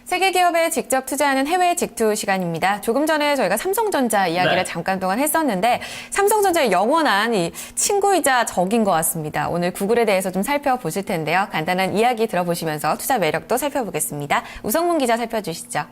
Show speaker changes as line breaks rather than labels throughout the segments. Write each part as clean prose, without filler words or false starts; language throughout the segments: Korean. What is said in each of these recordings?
세계 기업에 직접 투자하는 해외 직투 시간입니다. 조금 전에 저희가 삼성전자 이야기를 잠깐 동안 했었는데 삼성전자의 영원한 이 친구이자 적인 것 같습니다. 오늘 구글에 대해서 좀 살펴보실 텐데요. 간단한 이야기 들어보시면서 투자 매력도 살펴보겠습니다. 우성문 기자 살펴주시죠.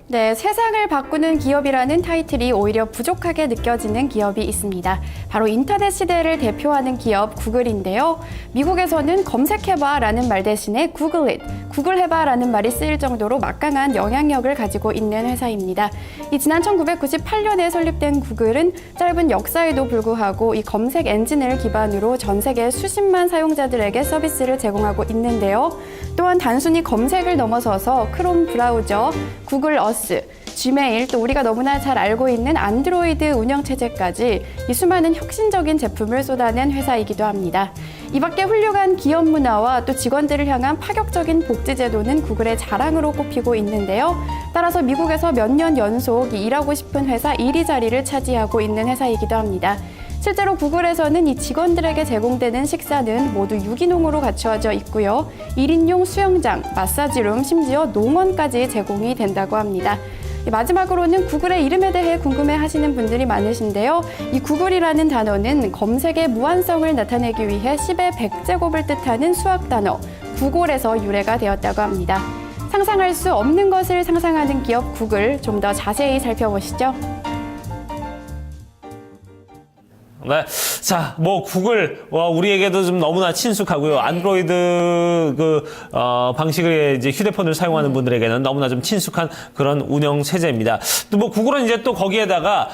네, 세상을 바꾸는 기업이라는 타이틀이 오히려 부족하게 느껴지는 기업이 있습니다. 바로 인터넷 시대를 대표하는 기업 구글인데요. 미국에서는 검색해봐라는 말 대신에 구글잇, 구글해봐라는 말이 쓰일 정도로 막강한 영향력을 가지고 있는 회사입니다. 이 지난 1998년에 설립된 구글은 짧은 역사에도 불구하고 이 검색 엔진을 기반으로 전 세계 수십만 사용자들에게 서비스를 제공하고 있는데요. 또한 단순히 검색을 넘어서서 크롬 브라우저, 구글 어스, 지메일, 또 우리가 너무나 잘 알고 있는 안드로이드 운영체제까지 이 수많은 혁신적인 제품을 쏟아낸 회사이기도 합니다. 이 밖에 훌륭한 기업 문화와 또 직원들을 향한 파격적인 복지 제도는 구글의 자랑으로 꼽히고 있는데요. 따라서 미국에서 몇 년 연속 일하고 싶은 회사 1위 자리를 차지하고 있는 회사이기도 합니다. 실제로 구글에서는 이 직원들에게 제공되는 식사는 모두 유기농으로 갖추어져 있고요. 1인용 수영장, 마사지룸, 심지어 농원까지 제공이 된다고 합니다. 마지막으로는 구글의 이름에 대해 궁금해하시는 분들이 많으신데요. 이 구글이라는 단어는 검색의 무한성을 나타내기 위해 10의 100제곱을 뜻하는 수학 단어 구골에서 유래가 되었다고 합니다. 상상할 수 없는 것을 상상하는 기업 구글, 좀 더 자세히 살펴보시죠.
네. 자, 구글, 우리에게도 좀 너무나 친숙하고요. 안드로이드 방식의 이제 휴대폰을 사용하는 분들에게는 너무나 좀 친숙한 그런 운영 체제입니다. 또 구글은 이제 또 거기에다가,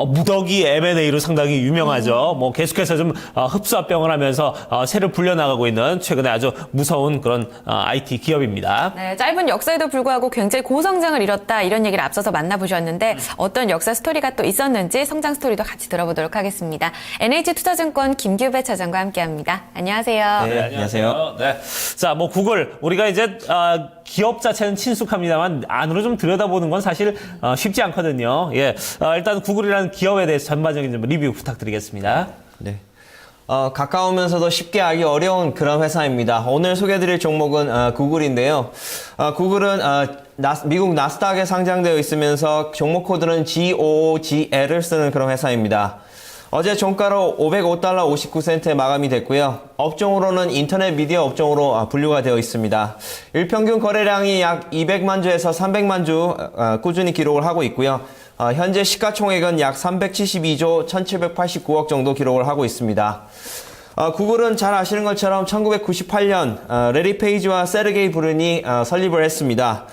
무더기 M&A로 상당히 유명하죠. 계속해서 좀, 흡수합병을 하면서, 새를 불려나가고 있는 최근에 아주 무서운 그런, IT 기업입니다.
네, 짧은 역사에도 불구하고 굉장히 고성장을 이뤘다 이런 얘기를 앞서서 만나보셨는데 어떤 역사 스토리가 또 있었는지 성장 스토리도 같이 들어보도록 하겠습니다. NH투자증권 김규배 차장과 함께합니다. 안녕하세요.
네, 안녕하세요. 네. 자, 구글 우리가 이제 기업 자체는 친숙합니다만 안으로 좀 들여다보는 건 사실 쉽지 않거든요. 예, 일단 구글이라는 기업에 대해서 전반적인 좀 리뷰 부탁드리겠습니다.
네. 가까우면서도 쉽게 알기 어려운 그런 회사입니다. 오늘 소개해드릴 종목은 구글인데요. 구글은 미국 나스닥에 상장되어 있으면서 종목 코드는 GOOGL을 쓰는 그런 회사입니다. 어제 종가로 $505 59센트에 마감이 됐고요. 업종으로는 인터넷 미디어 업종으로 분류가 되어 있습니다. 일평균 거래량이 약 200만 주에서 300만 주 꾸준히 기록을 하고 있고요. 현재 시가총액은 약 372조 1789억 정도 기록을 하고 있습니다. 구글은 잘 아시는 것처럼 1998년 레리 페이지와 세르게이 브린이 설립을 했습니다.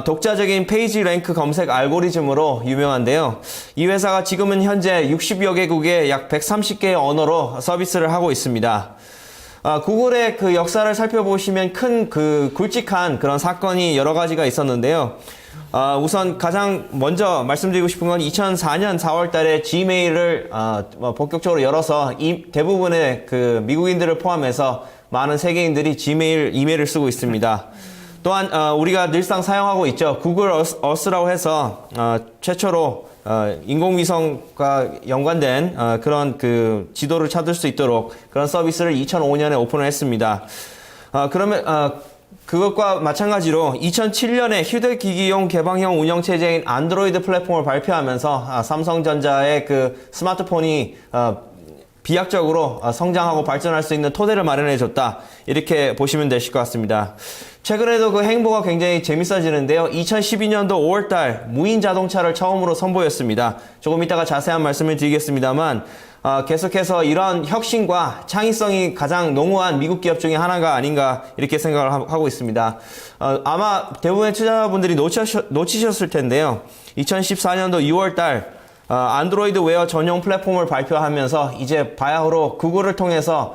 독자적인 페이지 랭크 검색 알고리즘으로 유명한데요. 이 회사가 지금은 현재 60여 개국에 약 130개의 언어로 서비스를 하고 있습니다. 구글의 그 역사를 살펴보시면 큰 굵직한 그런 사건이 여러 가지가 있었는데요. 우선 가장 먼저 말씀드리고 싶은 건 2004년 4월 달에 지메일을 본격적으로 열어서 대부분의 그 미국인들을 포함해서 많은 세계인들이 지메일 이메일을 쓰고 있습니다. 또한 우리가 늘상 사용하고 있죠. 구글 어스라고 해서 최초로 인공위성과 연관된 그런 그 지도를 찾을 수 있도록 그런 서비스를 2005년에 오픈을 했습니다. 그러면 그것과 마찬가지로 2007년에 휴대기기용 개방형 운영체제인 안드로이드 플랫폼을 발표하면서 삼성전자의 그 스마트폰이 비약적으로 성장하고 발전할 수 있는 토대를 마련해줬다. 이렇게 보시면 되실 것 같습니다. 최근에도 그 행보가 굉장히 재밌어지는데요. 2012년도 5월달 무인 자동차를 처음으로 선보였습니다. 조금 이따가 자세한 말씀을 드리겠습니다만 계속해서 이런 혁신과 창의성이 가장 농후한 미국 기업 중에 하나가 아닌가 이렇게 생각을 하고 있습니다. 아마 대부분의 투자자분들이 놓치셨을 텐데요. 2014년도 6월달 안드로이드 웨어 전용 플랫폼을 발표하면서 이제 바야흐로 구글을 통해서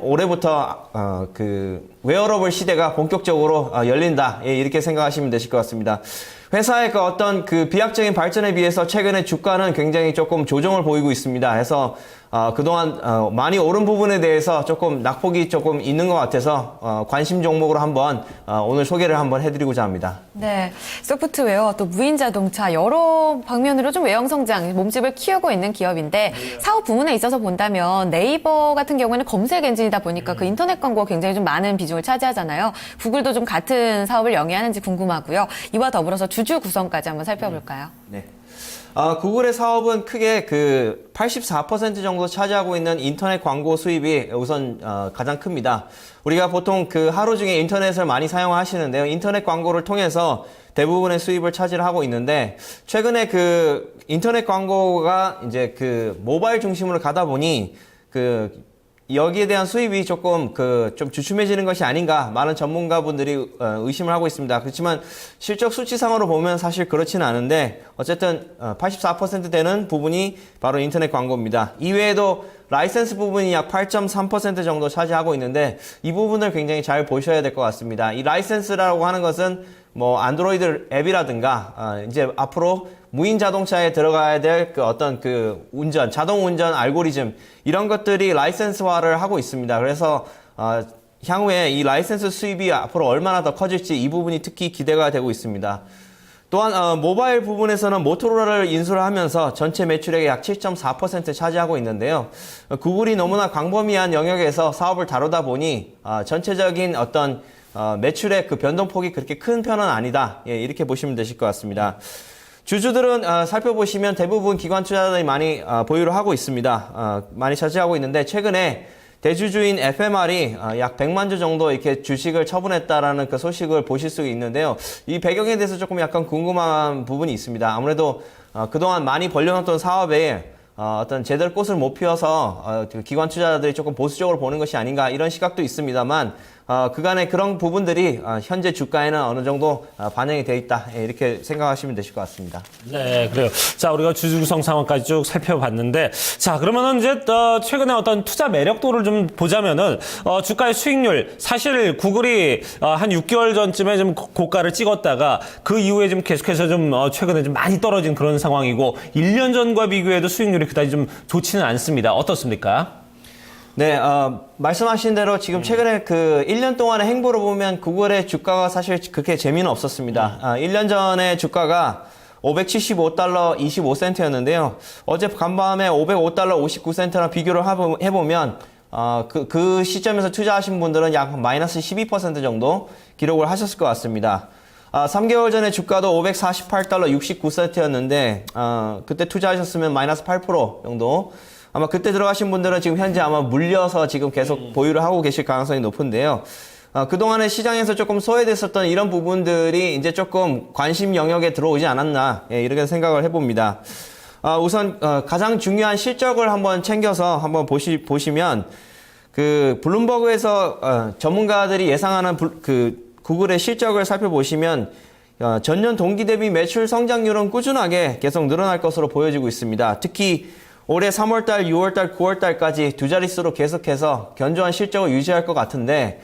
올해부터 그 웨어러블 시대가 본격적으로 열린다. 예, 이렇게 생각하시면 되실 것 같습니다. 회사의 그 어떤 그 비약적인 발전에 비해서 최근에 주가는 굉장히 조금 조정을 보이고 있습니다. 해서 그동안 많이 오른 부분에 대해서 조금 낙폭이 조금 있는 것 같아서 관심 종목으로 한번 오늘 소개를 한번 해드리고자 합니다.
네, 소프트웨어 또 무인 자동차 여러 방면으로 좀 외형 성장, 몸집을 키우고 있는 기업인데 사업 부문에 있어서 본다면 네이버 같은 경우에는 검색 엔진이다 보니까 그 인터넷 광고가 굉장히 좀 많은 비중을 차지하잖아요. 구글도 좀 같은 사업을 영위하는지 궁금하고요. 이와 더불어서 주주 구성까지 한번 살펴볼까요?
네. 구글의 사업은 크게 그 84% 정도 차지하고 있는 인터넷 광고 수입이 우선 가장 큽니다. 우리가 보통 그 하루 중에 인터넷을 많이 사용하시는데요. 인터넷 광고를 통해서 대부분의 수입을 차지하고 있는데 최근에 그 인터넷 광고가 이제 그 모바일 중심으로 가다 보니 그 여기에 대한 수입이 조금 좀 주춤해지는 것이 아닌가 많은 전문가분들이 의심을 하고 있습니다. 그렇지만 실적 수치상으로 보면 사실 그렇지는 않은데 어쨌든 84% 되는 부분이 바로 인터넷 광고입니다. 이외에도 라이센스 부분이 약 8.3% 정도 차지하고 있는데 이 부분을 굉장히 잘 보셔야 될 것 같습니다. 이 라이센스라고 하는 것은 뭐 안드로이드 앱이라든가 이제 앞으로 무인 자동차에 들어가야 될 그 어떤 그 운전, 자동 운전 알고리즘 이런 것들이 라이센스화를 하고 있습니다. 그래서 향후에 이 라이센스 수입이 앞으로 얼마나 더 커질지 이 부분이 특히 기대가 되고 있습니다. 또한 모바일 부분에서는 모토로라를 인수를 하면서 전체 매출액의 약 7.4% 차지하고 있는데요. 구글이 너무나 광범위한 영역에서 사업을 다루다 보니 전체적인 어떤 매출의 그 변동폭이 그렇게 큰 편은 아니다. 예, 이렇게 보시면 되실 것 같습니다. 주주들은 살펴보시면 대부분 기관 투자자들이 많이 보유를 하고 있습니다. 많이 차지하고 있는데 최근에 대주주인 FMR이 약 100만 주 정도 이렇게 주식을 처분했다라는 그 소식을 보실 수 있는데요. 이 배경에 대해서 조금 약간 궁금한 부분이 있습니다. 아무래도 그동안 많이 벌려놨던 사업에 어떤 제대로 꽃을 못 피워서 기관 투자자들이 조금 보수적으로 보는 것이 아닌가 이런 시각도 있습니다만 그간의 그런 부분들이 현재 주가에는 어느 정도 반영이 되어 있다 이렇게 생각하시면 되실 것 같습니다.
네, 그래요. 자, 우리가 주주 구성 상황까지 쭉 살펴봤는데, 자, 그러면은 이제 최근에 어떤 투자 매력도를 좀 보자면은 주가의 수익률 사실 구글이 한 6개월 전쯤에 좀 고가를 찍었다가 그 이후에 좀 계속해서 좀 최근에 좀 많이 떨어진 그런 상황이고 1년 전과 비교해도 수익률이 그다지 좀 좋지는 않습니다. 어떻습니까?
네, 말씀하신 대로 지금 최근에 그 1년 동안의 행보를 보면 구글의 주가가 사실 그렇게 재미는 없었습니다. 1년 전에 주가가 575달러 25센트였는데요. 어제 간밤에 505달러 59센트랑 비교를 해보면 그 시점에서 투자하신 분들은 약 마이너스 12% 정도 기록을 하셨을 것 같습니다. 3개월 전에 주가도 548달러 69센트였는데 그때 투자하셨으면 마이너스 8% 정도. 아마 그때 들어가신 분들은 지금 현재 아마 물려서 지금 계속 보유를 하고 계실 가능성이 높은데요. 그동안에 시장에서 조금 소외됐었던 이런 부분들이 이제 조금 관심 영역에 들어오지 않았나, 예, 이렇게 생각을 해봅니다. 우선, 가장 중요한 실적을 한번 챙겨서 한번 보시면, 그, 블룸버그에서, 전문가들이 예상하는 구글의 실적을 살펴보시면, 전년 동기 대비 매출 성장률은 꾸준하게 계속 늘어날 것으로 보여지고 있습니다. 특히, 올해 3월달, 6월달, 9월달까지 두 자릿수로 계속해서 견조한 실적을 유지할 것 같은데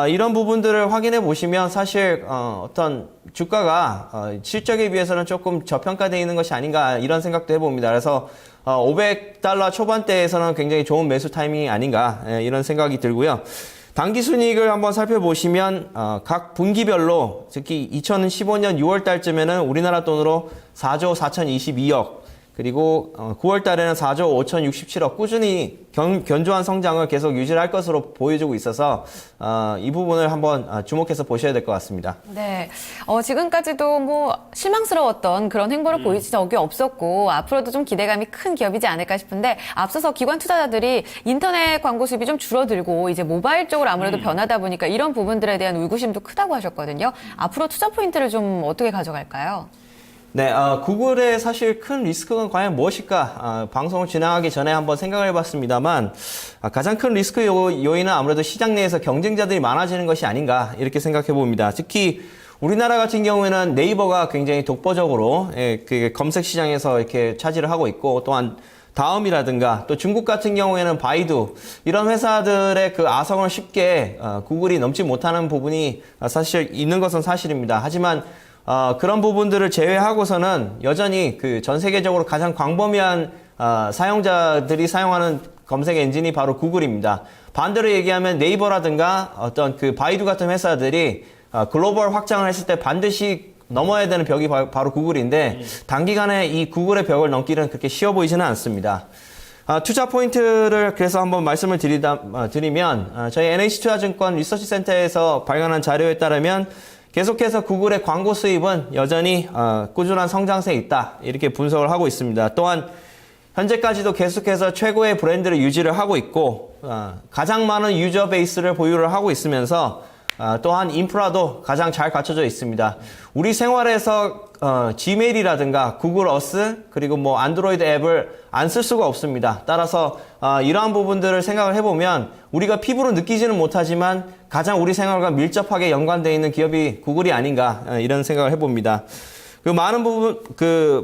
이런 부분들을 확인해 보시면 사실 어떤 주가가 실적에 비해서는 조금 저평가되어 있는 것이 아닌가 이런 생각도 해봅니다. 그래서 500달러 초반대에서는 굉장히 좋은 매수 타이밍이 아닌가 이런 생각이 들고요. 당기순이익을 한번 살펴보시면 각 분기별로 특히 2015년 6월달쯤에는 우리나라 돈으로 4조 4022억 그리고 9월 달에는 4조 5,067억 꾸준히 견조한 성장을 계속 유지할 것으로 보여주고 있어서 이 부분을 한번 주목해서 보셔야 될 것 같습니다.
네, 지금까지도 뭐 실망스러웠던 그런 행보를 보이지 적이 없었고 앞으로도 좀 기대감이 큰 기업이지 않을까 싶은데 앞서서 기관 투자자들이 인터넷 광고 수입이 좀 줄어들고 이제 모바일 쪽으로 아무래도 변하다 보니까 이런 부분들에 대한 의구심도 크다고 하셨거든요. 앞으로 투자 포인트를 좀 어떻게 가져갈까요?
네, 구글의 사실 큰 리스크가 과연 무엇일까? 방송을 진행하기 전에 한번 생각을 해봤습니다만, 가장 큰 리스크 요인은 아무래도 시장 내에서 경쟁자들이 많아지는 것이 아닌가, 이렇게 생각해 봅니다. 특히, 우리나라 같은 경우에는 네이버가 굉장히 독보적으로, 그 검색 시장에서 이렇게 차지를 하고 있고, 또한 다음이라든가, 또 중국 같은 경우에는 바이두, 이런 회사들의 그 아성을 쉽게, 구글이 넘지 못하는 부분이 사실 있는 것은 사실입니다. 하지만, 그런 부분들을 제외하고서는 여전히 그 전 세계적으로 가장 광범위한 사용자들이 사용하는 검색 엔진이 바로 구글입니다. 반대로 얘기하면 네이버라든가 어떤 그 바이두 같은 회사들이 글로벌 확장을 했을 때 반드시 넘어야 되는 벽이 바로 구글인데 단기간에 이 구글의 벽을 넘기는 그렇게 쉬워 보이지는 않습니다. 투자 포인트를 그래서 한번 말씀을 드리면 저희 NH투자증권 리서치센터에서 발간한 자료에 따르면 계속해서 구글의 광고 수입은 여전히 꾸준한 성장세에 있다 이렇게 분석을 하고 있습니다. 또한 현재까지도 계속해서 최고의 브랜드를 유지를 하고 있고 가장 많은 유저 베이스를 보유를 하고 있으면서 또한 인프라도 가장 잘 갖춰져 있습니다. 우리 생활에서 지메일이라든가 구글 어스 그리고 뭐 안드로이드 앱을 안 쓸 수가 없습니다. 따라서 이러한 부분들을 생각을 해보면 우리가 피부로 느끼지는 못하지만 가장 우리 생활과 밀접하게 연관되어 있는 기업이 구글이 아닌가 이런 생각을 해봅니다. 그 많은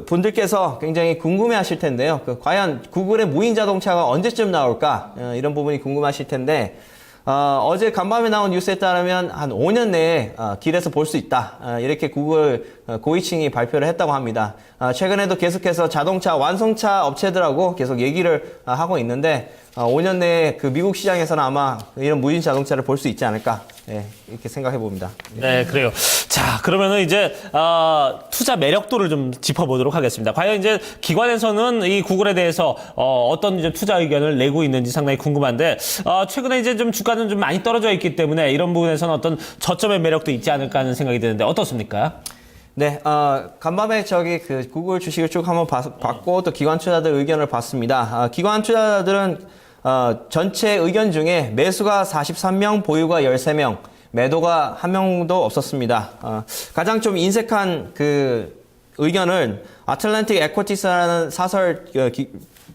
분들께서 굉장히 궁금해하실 텐데요. 과연 구글의 무인 자동차가 언제쯤 나올까 이런 부분이 궁금하실 텐데. 어제 간밤에 나온 뉴스에 따르면 한 5년 내에 길에서 볼 수 있다. 이렇게 구글 고위층이 발표를 했다고 합니다. 최근에도 계속해서 자동차 완성차 업체들하고 계속 얘기를 하고 있는데 5년 내에 그 미국 시장에서는 아마 이런 무인 자동차를 볼 수 있지 않을까 이렇게 생각해 봅니다.
네, 그래요. 자, 그러면은 이제 투자 매력도를 좀 짚어보도록 하겠습니다. 과연 이제 기관에서는 이 구글에 대해서 어떤 이제 투자 의견을 내고 있는지 상당히 궁금한데 최근에 이제 좀 주가는 좀 많이 떨어져 있기 때문에 이런 부분에서는 어떤 저점의 매력도 있지 않을까 하는 생각이 드는데 어떻습니까?
네, 간밤에 그 구글 주식을 쭉 한번 봤고 또 기관 투자자들 의견을 봤습니다. 기관 투자자들은 전체 의견 중에 매수가 43명, 보유가 13명, 매도가 1명도 없었습니다. 가장 좀 인색한 그 의견을 아틀란틱 에쿼티스라는 사설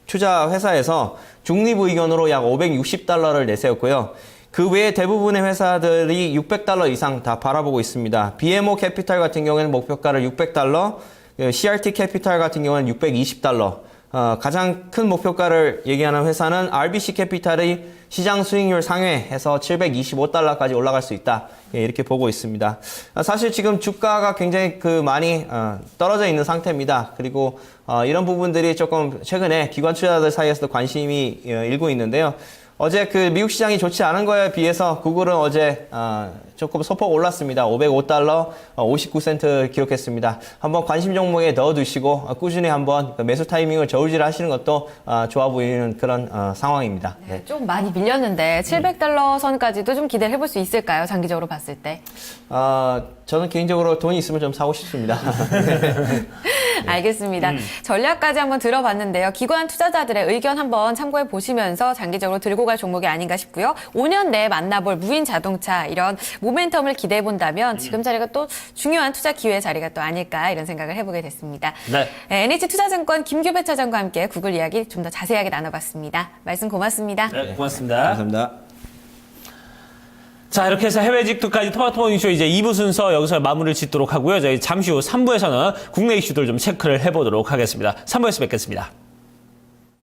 투자 회사에서 중립 의견으로 약 $560를 내세웠고요. 그 외에 대부분의 회사들이 $600 이상 다 바라보고 있습니다. BMO 캐피탈 같은 경우에는 목표가를 $600, CRT 캐피탈 같은 경우는 $620, 가장 큰 목표가를 얘기하는 회사는 RBC 캐피탈이 시장 수익률 상회해서 $725까지 올라갈 수 있다. 이렇게 보고 있습니다. 사실 지금 주가가 굉장히 많이 떨어져 있는 상태입니다. 그리고 이런 부분들이 조금 최근에 기관 투자자들 사이에서도 관심이 일고 있는데요. 어제 그 미국 시장이 좋지 않은 거에 비해서 구글은 어제 조금 소폭 올랐습니다. $505, 59센트 기록했습니다. 한번 관심 종목에 넣어두시고 꾸준히 한번 매수 타이밍을 저울질 하시는 것도 좋아 보이는 그런 상황입니다.
네, 좀 많이 밀렸는데 $700 선까지도 좀 기대를 해볼 수 있을까요? 장기적으로 봤을 때.
저는 개인적으로 돈이 있으면 좀 사고 싶습니다.
알겠습니다. 전략까지 한번 들어봤는데요. 기관 투자자들의 의견 한번 참고해 보시면서 장기적으로 들고 갈 종목이 아닌가 싶고요. 5년 내에 만나볼 무인 자동차 이런 모멘텀을 기대해 본다면 지금 자리가 또 중요한 투자 기회 자리가 또 아닐까 이런 생각을 해보게 됐습니다.
네.
NH투자증권 김규배 차장과 함께 구글 이야기 좀 더 자세하게 나눠봤습니다. 말씀 고맙습니다.
네, 고맙습니다.
감사합니다.
자, 이렇게 해서 해외 직투까지 토마토 모닝쇼 이제 2부 순서 여기서 마무리를 짓도록 하고요. 저희 잠시 후 3부에서는 국내 이슈들 좀 체크를 해보도록 하겠습니다. 3부에서 뵙겠습니다.